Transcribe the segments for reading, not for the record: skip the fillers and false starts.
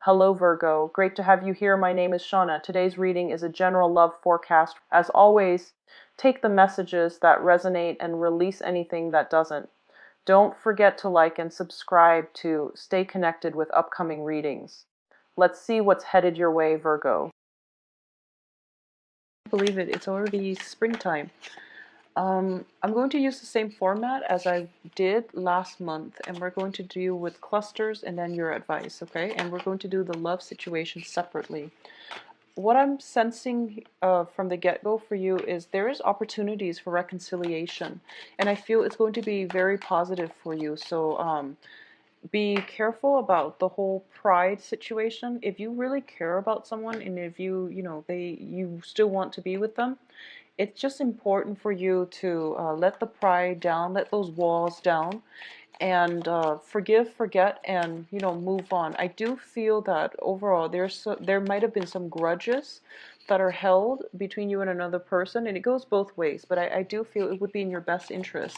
Hello Virgo, great to have you here. My name is Shauna. Today's reading is a general love forecast. As always, take the messages that resonate and release anything that doesn't. Don't forget to like and subscribe to stay connected with upcoming readings. Let's see what's headed your way, Virgo. I believe it, it's already springtime. I'm going to use the same format as I did last month, and we're going to deal with clusters and then your advice, okay? And we're going to do the love situation separately. What I'm sensing from the get-go for you is there is opportunities for reconciliation, and I feel it's going to be very positive for you. So be careful about the whole pride situation. If you really care about someone, and if you still want to be with them, it's just important for you to let the pride down, let those walls down, and forgive, forget, and move on. I do feel that overall there might have been some grudges that are held between you and another person, and it goes both ways. But I do feel it would be in your best interest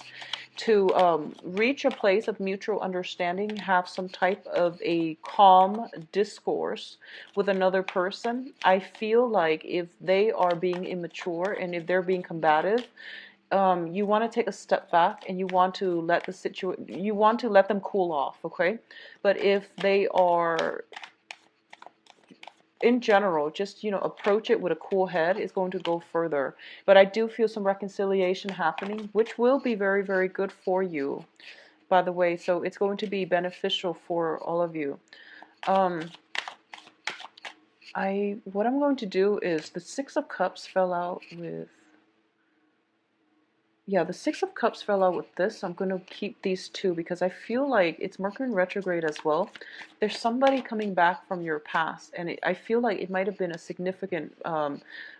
to reach a place of mutual understanding, have some type of a calm discourse with another person. I feel like if they are being immature and if they're being combative, you want to take a step back and you want to let them cool off, okay? But if they are, in general, just approach it with a cool head, it's going to go further. But I do feel some reconciliation happening, which will be very, very good for you, by the way. So it's going to be beneficial for all of you. What I'm going to do is the Six of Cups fell out with. Yeah, the Six of Cups fell out with this. I'm going to keep these two because I feel like it's Mercury in retrograde as well. There's somebody coming back from your past, and I feel like it might have been a significant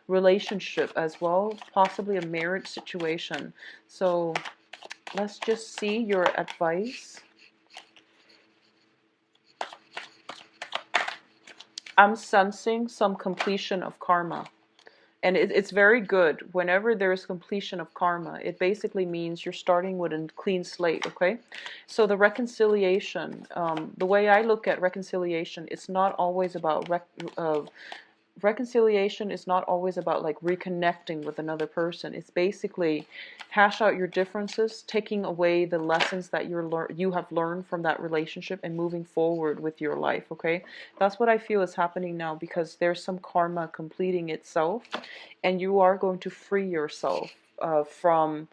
relationship as well, possibly a marriage situation. So let's just see your advice. I'm sensing some completion of karma. And it's very good. Whenever there's completion of karma, it basically means you're starting with a clean slate, okay? So the reconciliation, the way I look at reconciliation, it's not always about reconciliation is not always about like reconnecting with another person. It's basically hash out your differences, taking away the lessons that you have learned from that relationship and moving forward with your life, okay? That's what I feel is happening now, because there's some karma completing itself, and you are going to free yourself from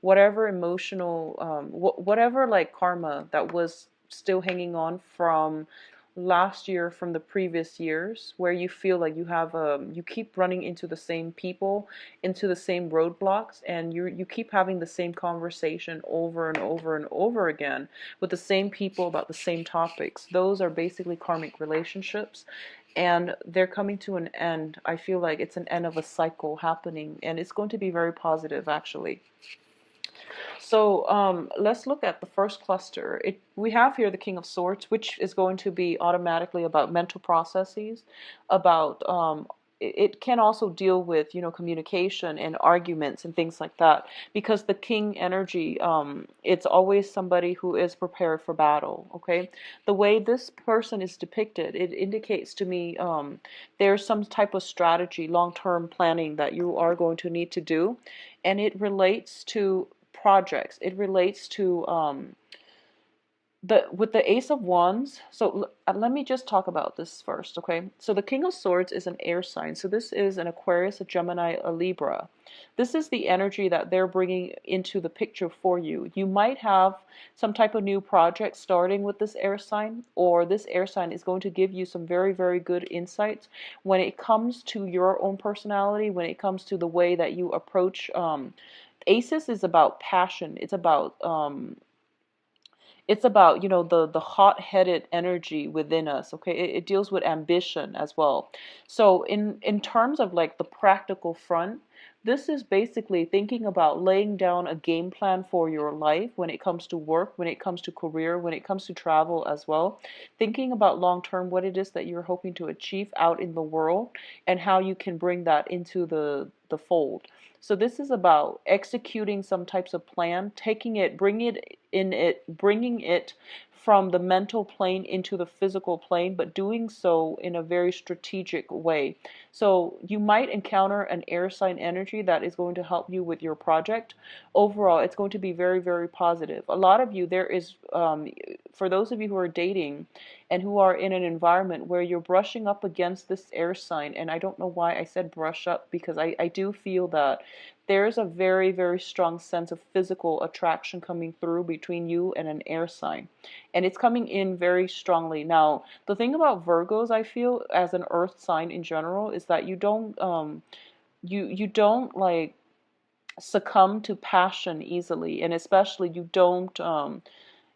whatever emotional, whatever like karma that was still hanging on from last year, from the previous years, where you feel like you keep running into the same people, into the same roadblocks, and you keep having the same conversation over and over and over again with the same people about the same topics. Those are basically karmic relationships, and they're coming to an end. I feel like it's an end of a cycle happening, and it's going to be very positive, actually. So let's look at the first cluster. We have here the King of Swords, which is going to be automatically about mental processes, about it can also deal with communication and arguments and things like that, because the King energy, it's always somebody who is prepared for battle. Okay, the way this person is depicted, it indicates to me there's some type of strategy, long-term planning that you are going to need to do, and it relates to projects. It relates to with the Ace of Wands. So let me just talk about this first, okay? So the King of Swords is an air sign. So this is an Aquarius, a Gemini, a Libra. This is the energy that they're bringing into the picture for you. You might have some type of new project starting with this air sign, or this air sign is going to give you some very, very good insights when it comes to your own personality, when it comes to the way that you approach Aces is about passion. It's about the hot-headed energy within us, okay? It deals with ambition as well. So in terms of like the practical front, this is basically thinking about laying down a game plan for your life when it comes to work, when it comes to career, when it comes to travel as well. Thinking about long term, what it is that you're hoping to achieve out in the world, and how you can bring that into the fold. So this is about executing some types of plan, taking it, bringing it from the mental plane into the physical plane, but doing so in a very strategic way. So you might encounter an air sign energy that is going to help you with your project. Overall, it's going to be very, very positive. A lot of you, there is, for those of you who are dating and who are in an environment where you're brushing up against this air sign, and I don't know why I said brush up, because I do feel that there's a very, very strong sense of physical attraction coming through between you and an air sign. And it's coming in very strongly. Now, the thing about Virgos, I feel, as an earth sign in general, is that you don't like succumb to passion easily, and especially you don't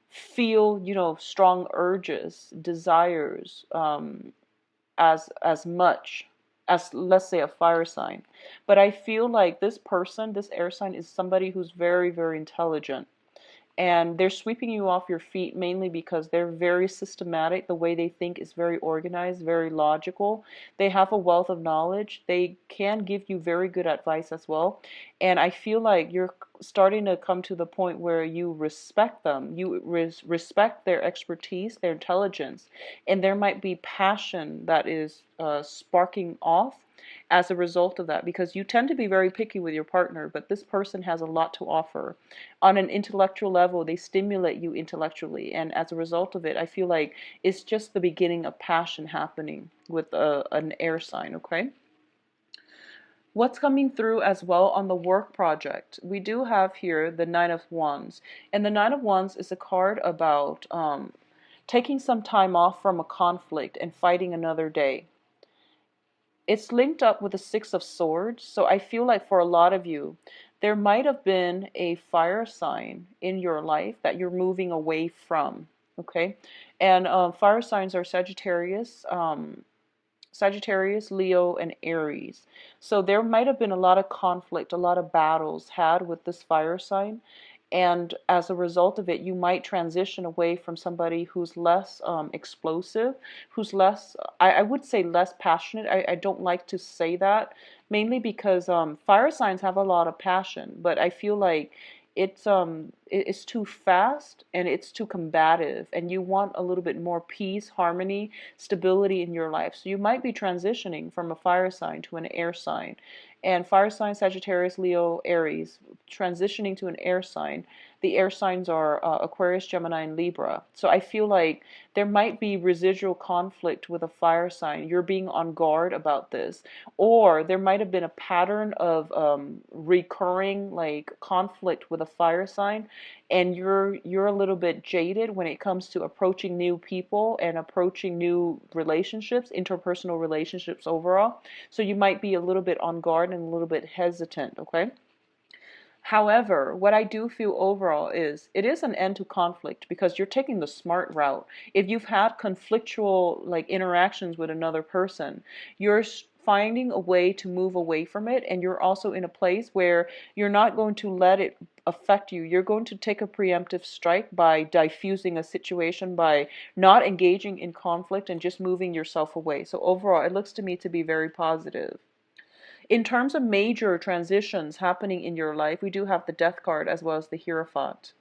feel, strong urges, desires, as much as, let's say, a fire sign. But I feel like this person, this air sign, is somebody who's very, very intelligent, and they're sweeping you off your feet mainly because they're very systematic. The way they think is very organized, very logical. They have a wealth of knowledge. They can give you very good advice as well. And I feel like you're starting to come to the point where you respect them. You respect their expertise, their intelligence, and there might be passion that is sparking off as a result of that, because you tend to be very picky with your partner, but this person has a lot to offer. On an intellectual level, they stimulate you intellectually, and as a result of it, I feel like it's just the beginning of passion happening with an air sign, okay? What's coming through as well on the work project? We do have here the Nine of Wands, and the Nine of Wands is a card about taking some time off from a conflict and fighting another day. It's linked up with the Six of Swords. So I feel like for a lot of you, there might have been a fire sign in your life that you're moving away from. Okay. And fire signs are Sagittarius, Leo, and Aries. So there might have been a lot of conflict, a lot of battles had with this fire sign. And as a result of it, you might transition away from somebody who's less explosive, who's less, I would say less passionate. I don't like to say that, mainly because fire signs have a lot of passion, but I feel like it's too fast and it's too combative, and you want a little bit more peace, harmony, stability in your life. So you might be transitioning from a fire sign to an air sign. And fire sign, Sagittarius, Leo, Aries, transitioning to an air sign. The air signs are Aquarius, Gemini, and Libra. So I feel like there might be residual conflict with a fire sign. You're being on guard about this. Or there might have been a pattern of recurring like conflict with a fire sign, and you're a little bit jaded when it comes to approaching new people and approaching new relationships, interpersonal relationships overall. So you might be a little bit on guard and a little bit hesitant, okay? However, what I do feel overall is it is an end to conflict because you're taking the smart route. If you've had conflictual like interactions with another person, you're finding a way to move away from it, and you're also in a place where you're not going to let it affect you. You're going to take a preemptive strike by diffusing a situation, by not engaging in conflict and just moving yourself away. So overall, it looks to me to be very positive. In terms of major transitions happening in your life, we do have the Death card as well as the Hierophant.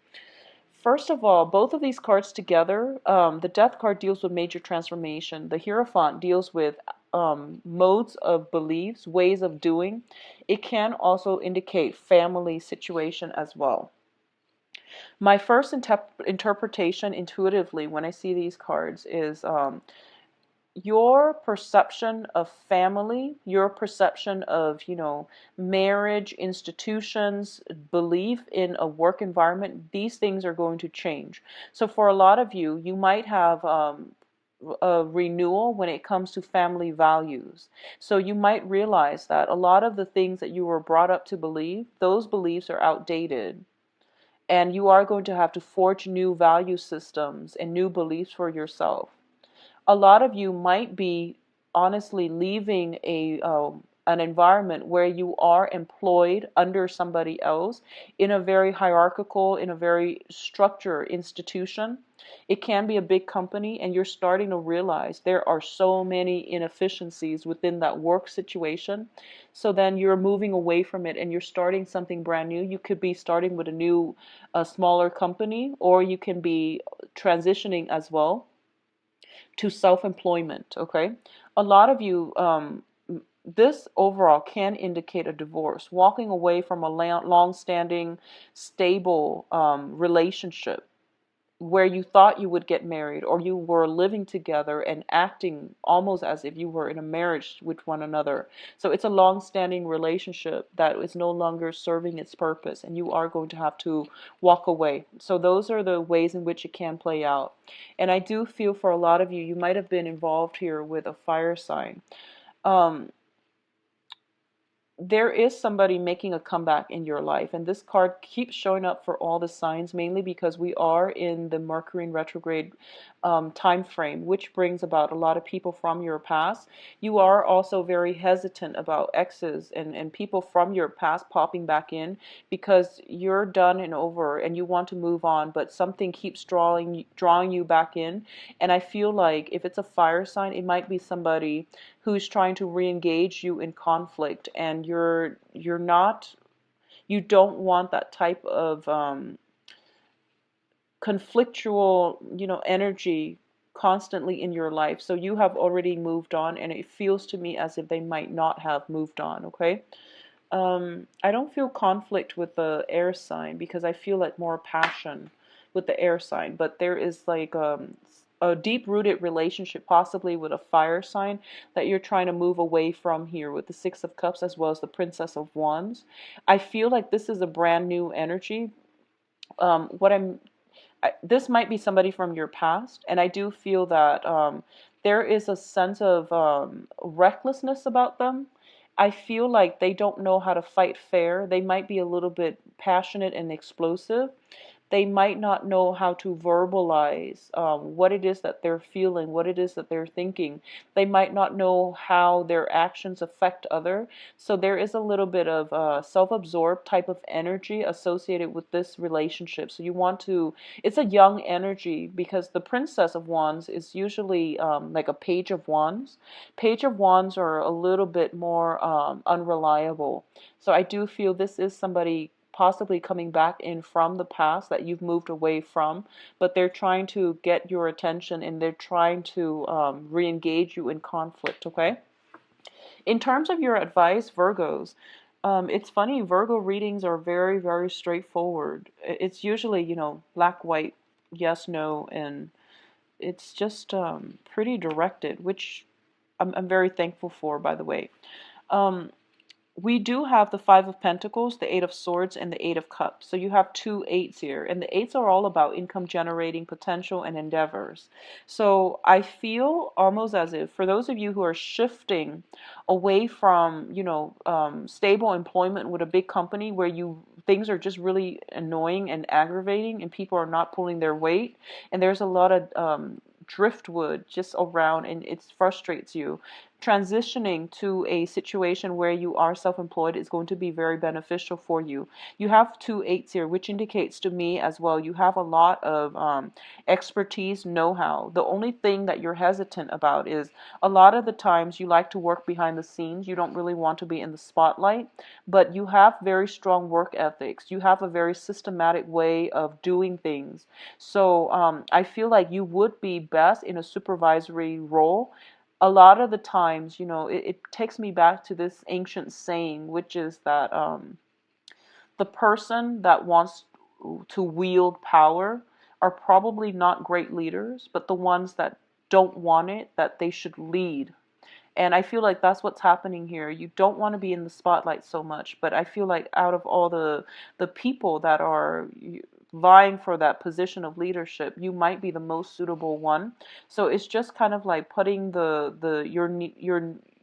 First of all, both of these cards together, the Death card deals with major transformation. The Hierophant deals with modes of beliefs, ways of doing. It can also indicate family situation as well. My first interpretation intuitively when I see these cards is your perception of family, your perception of, marriage, institutions, belief in a work environment, these things are going to change. So for a lot of you, you might have a renewal when it comes to family values. So you might realize that a lot of the things that you were brought up to believe, those beliefs are outdated. And you are going to have to forge new value systems and new beliefs for yourself. A lot of you might be honestly leaving an environment where you are employed under somebody else in a very hierarchical, in a very structured institution. It can be a big company, and you're starting to realize there are so many inefficiencies within that work situation. So then you're moving away from it and you're starting something brand new. You could be starting with a new, smaller company, or you can be transitioning as well to self-employment. Okay, a lot of you, this overall can indicate a divorce, walking away from a long-standing, stable relationship where you thought you would get married, or you were living together and acting almost as if you were in a marriage with one another. So it's a long-standing relationship that is no longer serving its purpose, and you are going to have to walk away. So those are the ways in which it can play out. And I do feel for a lot of you, you might have been involved here with a fire sign. Um, there is somebody making a comeback in your life, and this card keeps showing up for all the signs, mainly because we are in the Mercury in retrograde time frame, which brings about a lot of people from your past. You are also very hesitant about exes and people from your past popping back in, because you're done and over and you want to move on, but something keeps drawing you back in. And I feel like if it's a fire sign, it might be somebody who's trying to re-engage you in conflict, and you're not, you don't want that type of conflictual, energy constantly in your life. So you have already moved on, and it feels to me as if they might not have moved on. Okay. I don't feel conflict with the air sign, because I feel like more passion with the air sign, but there is like a deep-rooted relationship, possibly with a fire sign, that you're trying to move away from here with the Six of Cups as well as the Princess of Wands. I feel like this is a brand new energy. What I'm This might be somebody from your past, and I do feel that there is a sense of recklessness about them. I feel like they don't know how to fight fair. They might be a little bit passionate and explosive. They might not know how to verbalize what it is that they're feeling, what it is that they're thinking. They might not know how their actions affect other. So there is a little bit of self-absorbed type of energy associated with this relationship. So you want to, it's a young energy, because the Princess of Wands is usually like a Page of Wands. Page of Wands are a little bit more unreliable. So I do feel this is somebody possibly coming back in from the past that you've moved away from, but they're trying to get your attention, and they're trying to re-engage you in conflict. Okay. In terms of your advice, Virgos, it's funny, Virgo readings are very, very straightforward. It's usually, black, white, yes, no, and it's just pretty directed, which I'm very thankful for, by the way. Um, we do have the Five of Pentacles, the Eight of Swords, and the Eight of Cups. So you have two eights here. And the eights are all about income generating potential and endeavors. So I feel almost as if, for those of you who are shifting away from, stable employment with a big company where things are just really annoying and aggravating and people are not pulling their weight, and there's a lot of driftwood just around and it frustrates you. Transitioning to a situation where you are self-employed is going to be very beneficial for you. You have two eights here, which indicates to me as well you have a lot of expertise, know-how. The only thing that you're hesitant about is a lot of the times you like to work behind the scenes. You don't really want to be in the spotlight, but you have very strong work ethics. You have a very systematic way of doing things. So I feel like you would be best in a supervisory role. A lot of the times, it takes me back to this ancient saying, which is that the person that wants to wield power are probably not great leaders, but the ones that don't want it, that they should lead. And I feel like that's what's happening here. You don't want to be in the spotlight so much, but I feel like out of all the people that are vying for that position of leadership, you might be the most suitable one. So it's just kind of like putting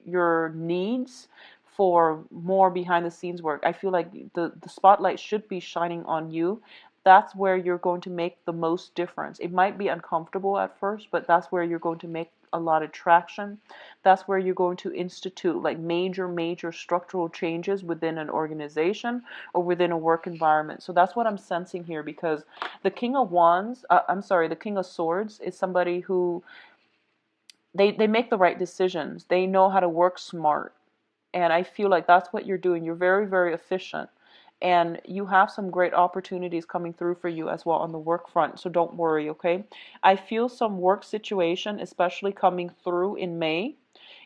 your needs for more behind the scenes work. I feel like the spotlight should be shining on you. that's where you're going to make the most difference. It might be uncomfortable at first, but that's where you're going to make a lot of traction. That's where you're going to institute like major structural changes within an organization or within a work environment. So that's what I'm sensing here, because the King of Wands, the King of Swords is somebody who they make the right decisions. They know how to work smart. And I feel like that's what you're doing. You're very efficient. And you have some great opportunities coming through for you as well on the work front. So don't worry, okay? I feel some work situation, especially coming through in May.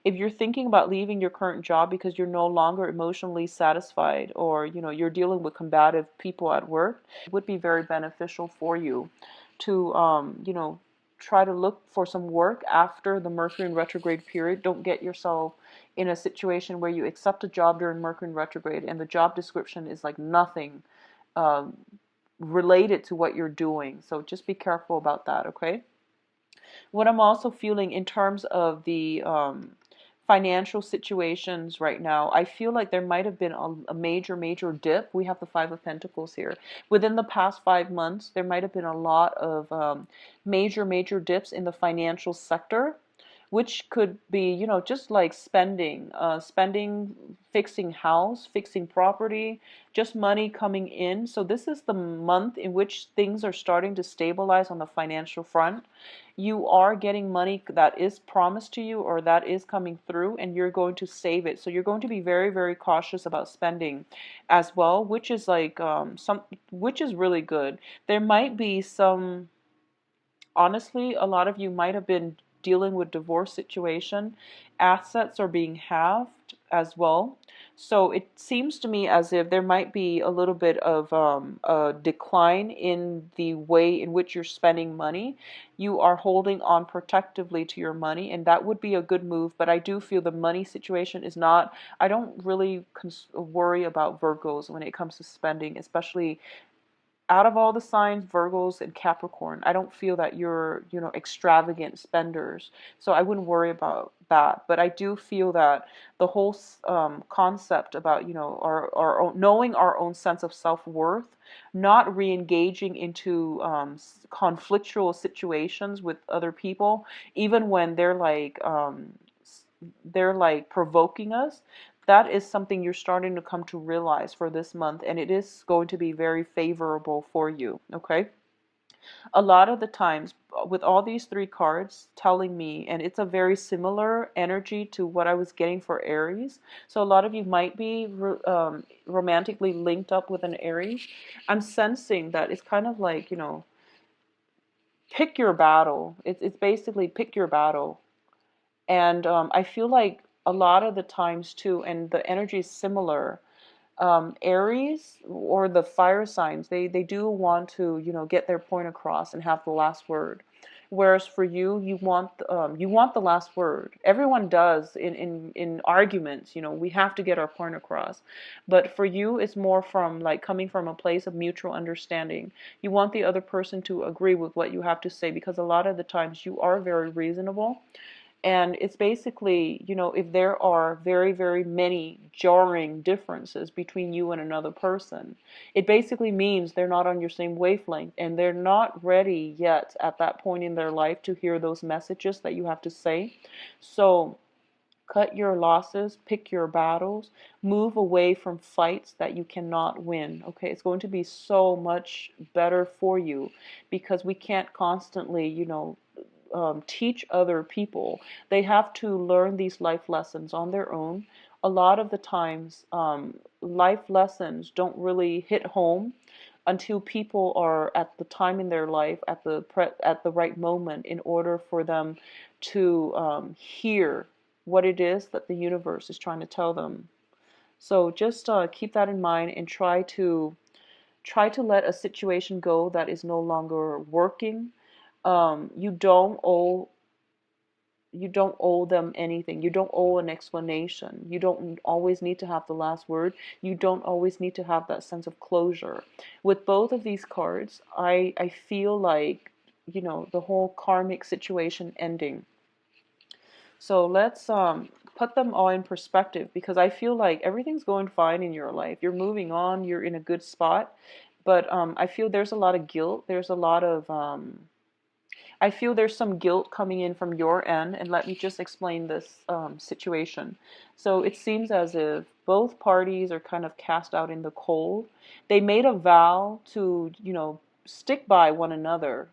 If you're thinking about leaving your current job because you're no longer emotionally satisfied, or you're dealing with combative people at work, it would be very beneficial for you to try to look for some work after the Mercury in retrograde period. Don't get yourself in a situation where you accept a job during Mercury in retrograde and the job description is like nothing um, related to what you're doing. So just be careful about that, okay? What I'm also feeling in terms of the financial situations right now, I feel like there might have been a major dip. We have the Five of Pentacles here. Within the past 5 months, there might have been a lot of major dips in the financial sector, which could be, just like spending, fixing house, fixing property, just money coming in. So this is the month in which things are starting to stabilize on the financial front. You are getting money that is promised to you or that is coming through, and you're going to save it. So you're going to be very cautious about spending as well, which is like which is really good. There might be some, honestly, a lot of you might have been dealing with divorce situation. Assets are being halved as well. So it seems to me as if there might be a little bit of a decline in the way in which you're spending money. You are holding on protectively to your money, and that would be a good move. But I do feel the money situation is not, I don't really worry about Virgos when it comes to spending, especially out of all the signs, Virgos and Capricorn, I don't feel that you're, extravagant spenders. So I wouldn't worry about that. But I do feel that the whole concept about, our own, knowing our own sense of self-worth, not re-engaging into conflictual situations with other people, even when they're like provoking us, that is something you're starting to come to realize for this month, and it is going to be very favorable for you, okay? A lot of the times, with all these three cards telling me, and it's a very similar energy to what I was getting for Aries, so a lot of you might be romantically linked up with an Aries. I'm sensing that it's kind of like, pick your battle. It's basically pick your battle. And I feel like a lot of the times too, and the energy is similar. Aries or the fire signs, they do want to, get their point across and have the last word. Whereas for you, you want the last word. Everyone does in arguments. We have to get our point across. But for you, it's more from like coming from a place of mutual understanding. You want the other person to agree with what you have to say, because a lot of the times you are very reasonable. And it's basically, if there are very many jarring differences between you and another person, it basically means they're not on your same wavelength and they're not ready yet at that point in their life to hear those messages that you have to say. So cut your losses, pick your battles, move away from fights that you cannot win. Okay, it's going to be so much better for you, because we can't constantly, teach other people. They have to learn these life lessons on their own. A lot of the times, life lessons don't really hit home until people are at the time in their life, at the right moment, in order for them to hear what it is that the universe is trying to tell them. So just keep that in mind and try to let a situation go that is no longer working. You don't owe them anything. You don't owe an explanation. You don't always need to have the last word. You don't always need to have that sense of closure. With both of these cards, I feel like, the whole karmic situation ending. So let's put them all in perspective, because I feel like everything's going fine in your life. You're moving on, you're in a good spot. But I feel there's a lot of guilt. There's a lot of I feel there's some guilt coming in from your end, and let me just explain this situation. So it seems as if both parties are kind of cast out in the cold. They made a vow to, stick by one another.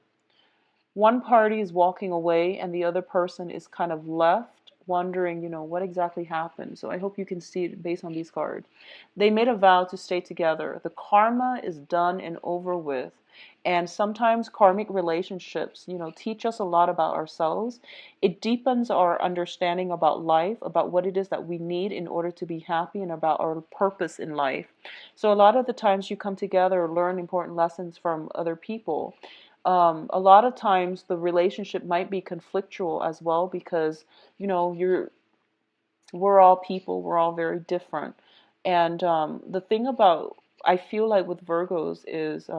One party is walking away, and the other person is kind of left wondering, what exactly happened. So I hope you can see it based on these cards. They made a vow to stay together. The karma is done and over with. And sometimes karmic relationships, teach us a lot about ourselves. It deepens our understanding about life, about what it is that we need in order to be happy, and about our purpose in life. So a lot of the times you come together, learn important lessons from other people. A lot of times the relationship might be conflictual as well, because we're all people, we're all very different. And the thing about, I feel like with Virgos is,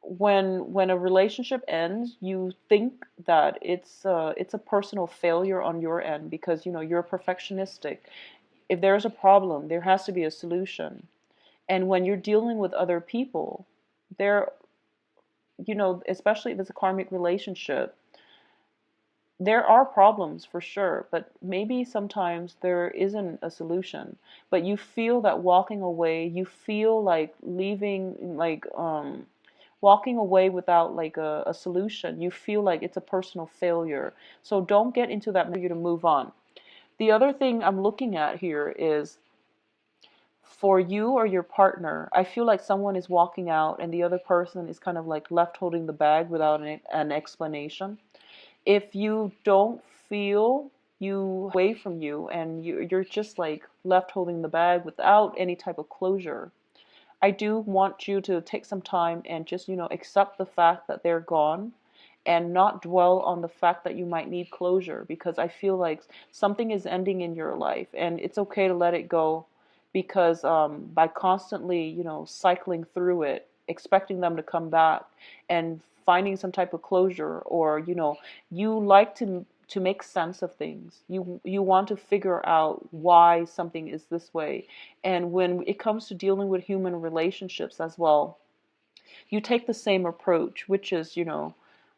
when a relationship ends, you think that it's a personal failure on your end, because you're perfectionistic. If there's a problem, there has to be a solution. And when you're dealing with other people, there, especially if it's a karmic relationship, there are problems for sure, but maybe sometimes there isn't a solution. But you feel that walking away, you feel like leaving, like walking away without like a solution. You feel like it's a personal failure. So don't get into that, for you to move on. The other thing I'm looking at here is, for you or your partner, I feel like someone is walking out and the other person is kind of like left holding the bag without an explanation. If you don't feel you away from you, and you're just like left holding the bag without any type of closure, I do want you to take some time and just, accept the fact that they're gone, and not dwell on the fact that you might need closure, because I feel like something is ending in your life and it's okay to let it go. Because by constantly, cycling through it, expecting them to come back and finding some type of closure, or, you like to make sense of things. You want to figure out why something is this way. And when it comes to dealing with human relationships as well, you take the same approach, which is,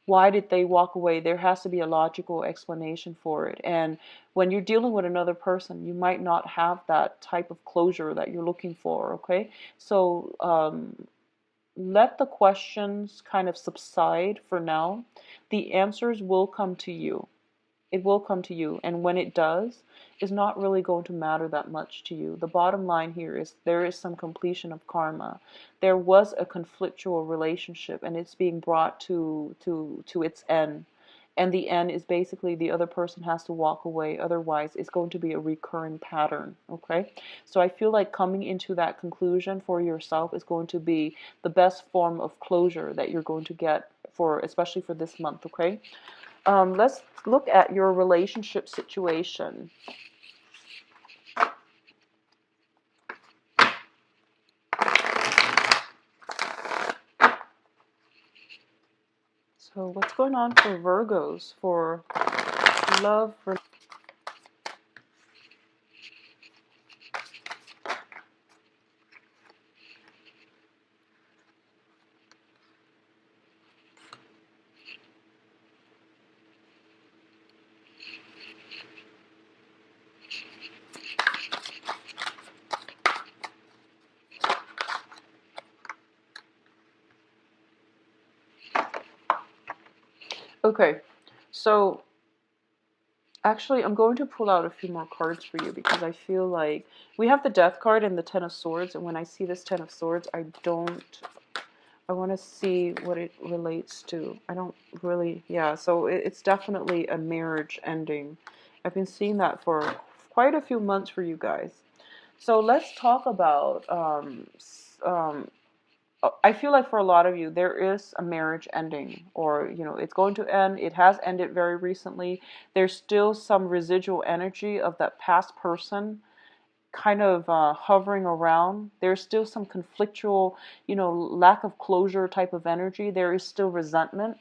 why did they walk away? There has to be a logical explanation for it. And when you're dealing with another person, you might not have that type of closure that you're looking for, okay? So let the questions kind of subside for now. The answers will come to you. It will come to you, and when it does, it's not really going to matter that much to you. The bottom line here is, there is some completion of karma. There was a conflictual relationship, and it's being brought to its end. And the end is basically the other person has to walk away. Otherwise, it's going to be a recurring pattern. Okay? So I feel like coming into that conclusion for yourself is going to be the best form of closure that you're going to get, for especially for this month. Okay? Let's look at your relationship situation. So what's going on for Virgos for love? Okay, so actually I'm going to pull out a few more cards for you, because I feel like we have the Death card and the Ten of Swords, and when I see this Ten of Swords, I want to see what it relates to. I don't really, yeah, so it's definitely a marriage ending. I've been seeing that for quite a few months for you guys. So let's talk about, I feel like for a lot of you, there is a marriage ending, or, it's going to end. It has ended very recently. There's still some residual energy of that past person kind of hovering around. There's still some conflictual, lack of closure type of energy. There is still resentment.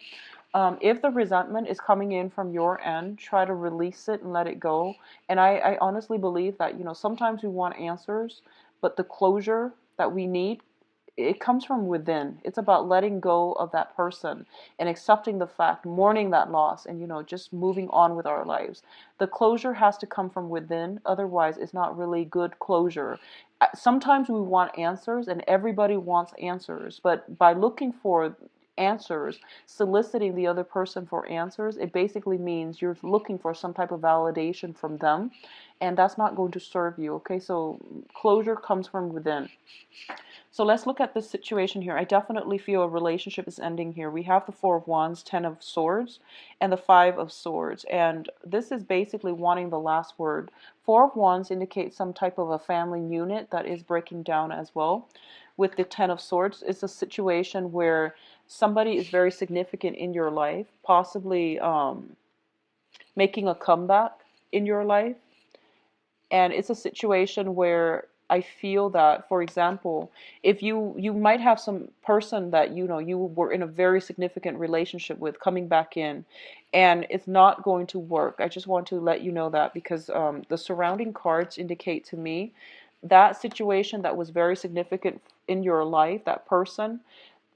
If the resentment is coming in from your end, try to release it and let it go. And I honestly believe that, sometimes we want answers, but the closure that we need it comes from within. It's about letting go of that person and accepting the fact, mourning that loss, and just moving on with our lives. The closure has to come from within, otherwise it's not really good closure. Sometimes we want answers, and everybody wants answers, but by looking for answers, soliciting the other person for answers, it basically means you're looking for some type of validation from them, and that's not going to serve you. Okay, so closure comes from within. So let's look at this situation here. I definitely feel a relationship is ending here. We have the Four of Wands, Ten of Swords, and the Five of Swords. And this is basically wanting the last word. Four of Wands indicates some type of a family unit that is breaking down as well. With the Ten of Swords, it's a situation where somebody is very significant in your life, possibly making a comeback in your life. And it's a situation where I feel that, for example, if you might have some person that you were in a very significant relationship with coming back in, and it's not going to work. I just want to let you know that, because the surrounding cards indicate to me that situation that was very significant in your life, that person,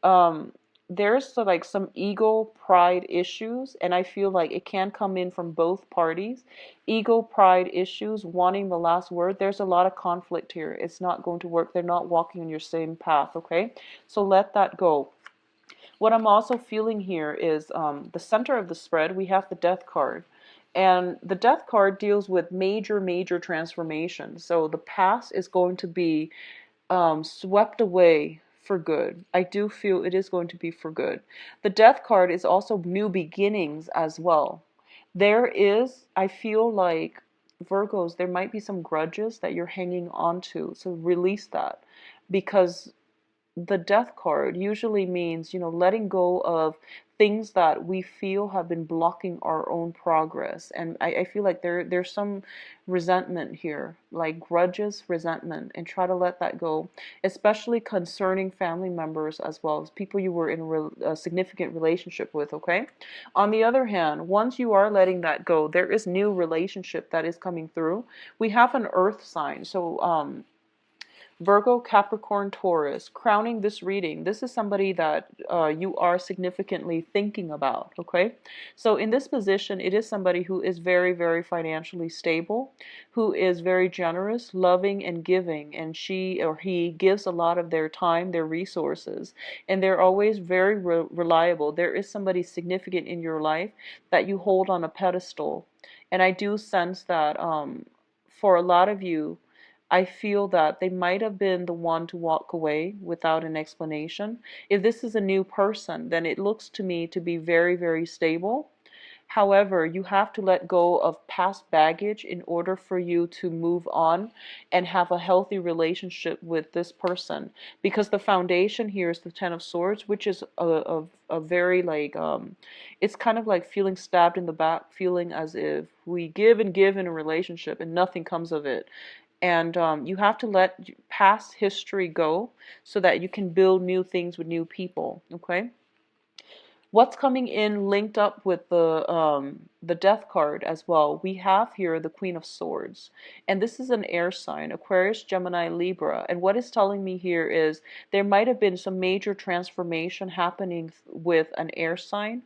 um, there's like some ego pride issues, and I feel like it can come in from both parties. Ego pride issues, wanting the last word. There's a lot of conflict here. It's not going to work. They're not walking on your same path. Okay, so let that go. What I'm also feeling here is the center of the spread. We have the Death card. And the Death card deals with major transformation. So the past is going to be swept away for good. I do feel it is going to be for good. The Death card is also new beginnings as well. There is, I feel like, Virgos, there might be some grudges that you're hanging on to. So release that, because the Death card usually means, letting go of things that we feel have been blocking our own progress. And I feel like there's some resentment here, like grudges, resentment, and try to let that go, especially concerning family members as well as people you were in a significant relationship with, okay? On the other hand, once you are letting that go, there is new relationship that is coming through. We have an earth sign. So, Virgo, Capricorn, Taurus, crowning this reading, this is somebody that you are significantly thinking about, okay? So in this position, it is somebody who is very financially stable, who is very generous, loving, and giving, and she or he gives a lot of their time, their resources, and they're always very reliable. There is somebody significant in your life that you hold on a pedestal, and I do sense that for a lot of you, I feel that they might have been the one to walk away without an explanation. If this is a new person, then it looks to me to be very stable. However, you have to let go of past baggage in order for you to move on and have a healthy relationship with this person. Because the foundation here is the Ten of Swords, which is a very like, it's kind of like feeling stabbed in the back, feeling as if we give and give in a relationship and nothing comes of it. And you have to let past history go so that you can build new things with new people, okay? What's coming in linked up with the Death card as well? We have here the Queen of Swords, and this is an air sign, Aquarius, Gemini, Libra. And what it's telling me here is there might have been some major transformation happening with an air sign.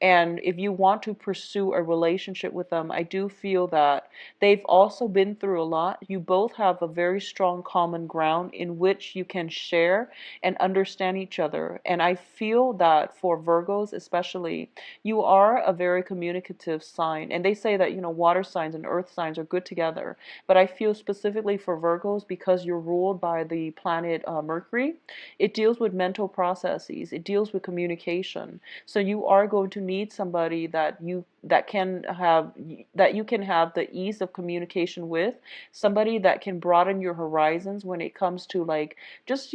And if you want to pursue a relationship with them, I do feel that they've also been through a lot. You both have a very strong common ground in which you can share and understand each other. And I feel that for Virgos especially, you are a very communicative sign. And they say that, water signs and earth signs are good together. But I feel specifically for Virgos, because you're ruled by the planet Mercury, it deals with mental processes. It deals with communication. So you are going to need somebody that you can have the ease of communication with, somebody that can broaden your horizons when it comes to like just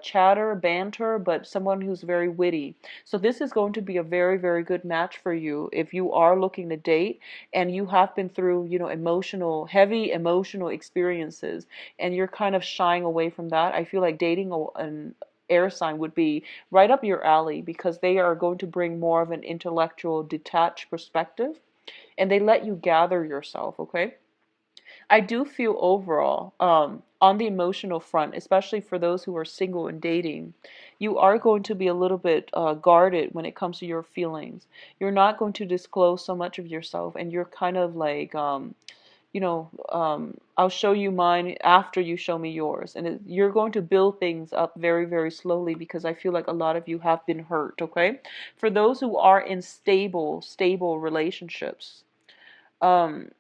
chatter, banter, but someone who's very witty. So this is going to be a very good match for you if you are looking to date and you have been through, heavy emotional experiences, and you're kind of shying away from that. I feel like dating an air sign would be right up your alley, because they are going to bring more of an intellectual, detached perspective, and they let you gather yourself, okay? I do feel overall, on the emotional front, especially for those who are single and dating, you are going to be a little bit guarded when it comes to your feelings. You're not going to disclose so much of yourself, and you're kind of like, I'll show you mine after you show me yours. And you're going to build things up very, very slowly because I feel like a lot of you have been hurt, okay? For those who are in stable relationships, um,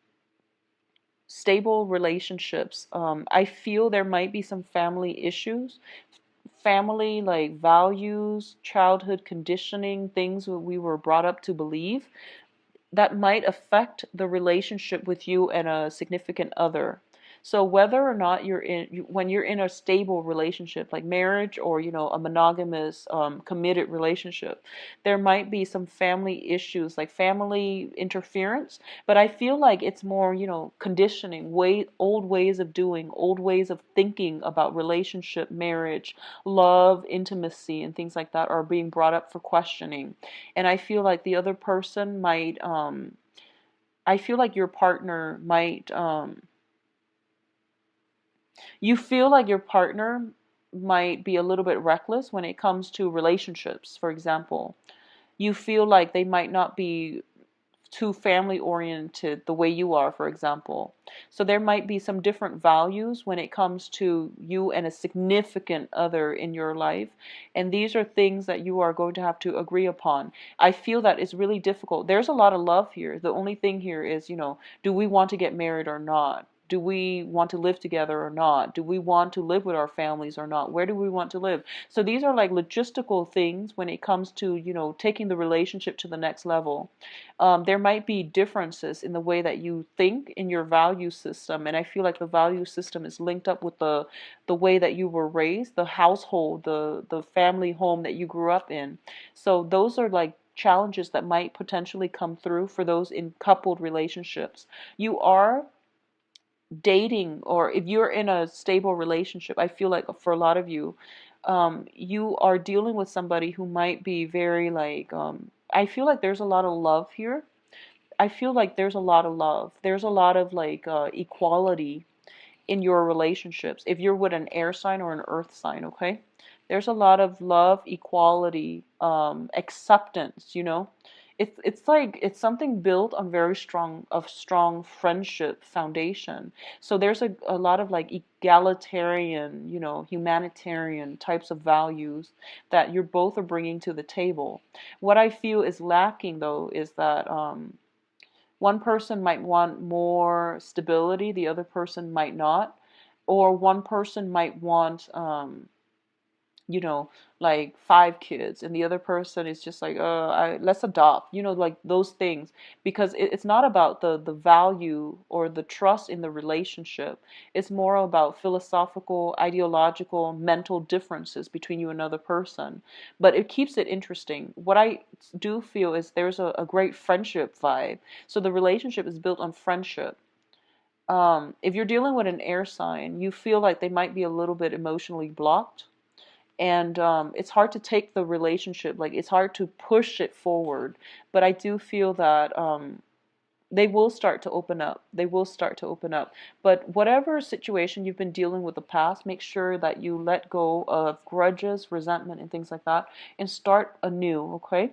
I feel there might be some family issues, family like values, childhood conditioning, things that we were brought up to believe that might affect the relationship with you and a significant other. So whether or not when you're in a stable relationship like marriage or a monogamous committed relationship, there might be some family issues like family interference, but I feel like it's more conditioning, old ways of doing, old ways of thinking about relationship, marriage, love, intimacy, and things like that are being brought up for questioning. And I feel like the other person might I feel like your partner might you feel like your partner might be a little bit reckless when it comes to relationships. For example, you feel like they might not be too family oriented the way you are, for example. So there might be some different values when it comes to you and a significant other in your life. And these are things that you are going to have to agree upon. I feel that it's really difficult. There's a lot of love here. The only thing here is, do we want to get married or not? Do we want to live together or not? Do we want to live with our families or not? Where do we want to live? So these are like logistical things when it comes to, taking the relationship to the next level. There might be differences in the way that you think in your value system, and I feel like the value system is linked up with the way that you were raised, the household, the family home that you grew up in. So those are like challenges that might potentially come through for those in coupled relationships. You are dating, or if you're in a stable relationship, I feel like for a lot of you, you are dealing with somebody who might be very like, I feel like there's a lot of love here. I feel like there's a lot of love. There's a lot of like equality in your relationships. If you're with an air sign or an earth sign, okay? There's a lot of love, equality, acceptance. It's like it's something built on very strong friendship foundation. So there's a lot of like egalitarian, humanitarian types of values that you're both are bringing to the table. What I feel is lacking though is that one person might want more stability, the other person might not. Or one person might want, you know, like 5 kids, and the other person is just like, let's adopt, like those things. Because it's not about the value or the trust in the relationship. It's more about philosophical, ideological, mental differences between you and another person. But it keeps it interesting. What I do feel is there's a great friendship vibe. So the relationship is built on friendship. If you're dealing with an air sign, you feel like they might be a little bit emotionally blocked, and it's hard to take the relationship, like it's hard to push it forward. But I do feel that they will start to open up. They will start to open up. But whatever situation you've been dealing with the past, make sure that you let go of grudges, resentment, and things like that, and start anew, okay?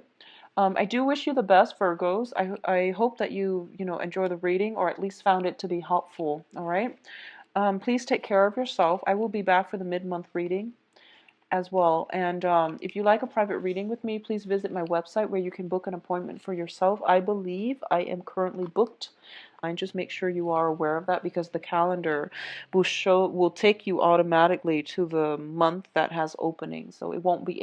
I do wish you the best, Virgos. I hope that you enjoy the reading, or at least found it to be helpful, all right? Please take care of yourself. I will be back for the mid-month reading as well. And if you like a private reading with me, please visit my website where you can book an appointment for yourself. I believe I am currently booked. And just make sure you are aware of that, because the calendar will take you automatically to the month that has openings. So it won't be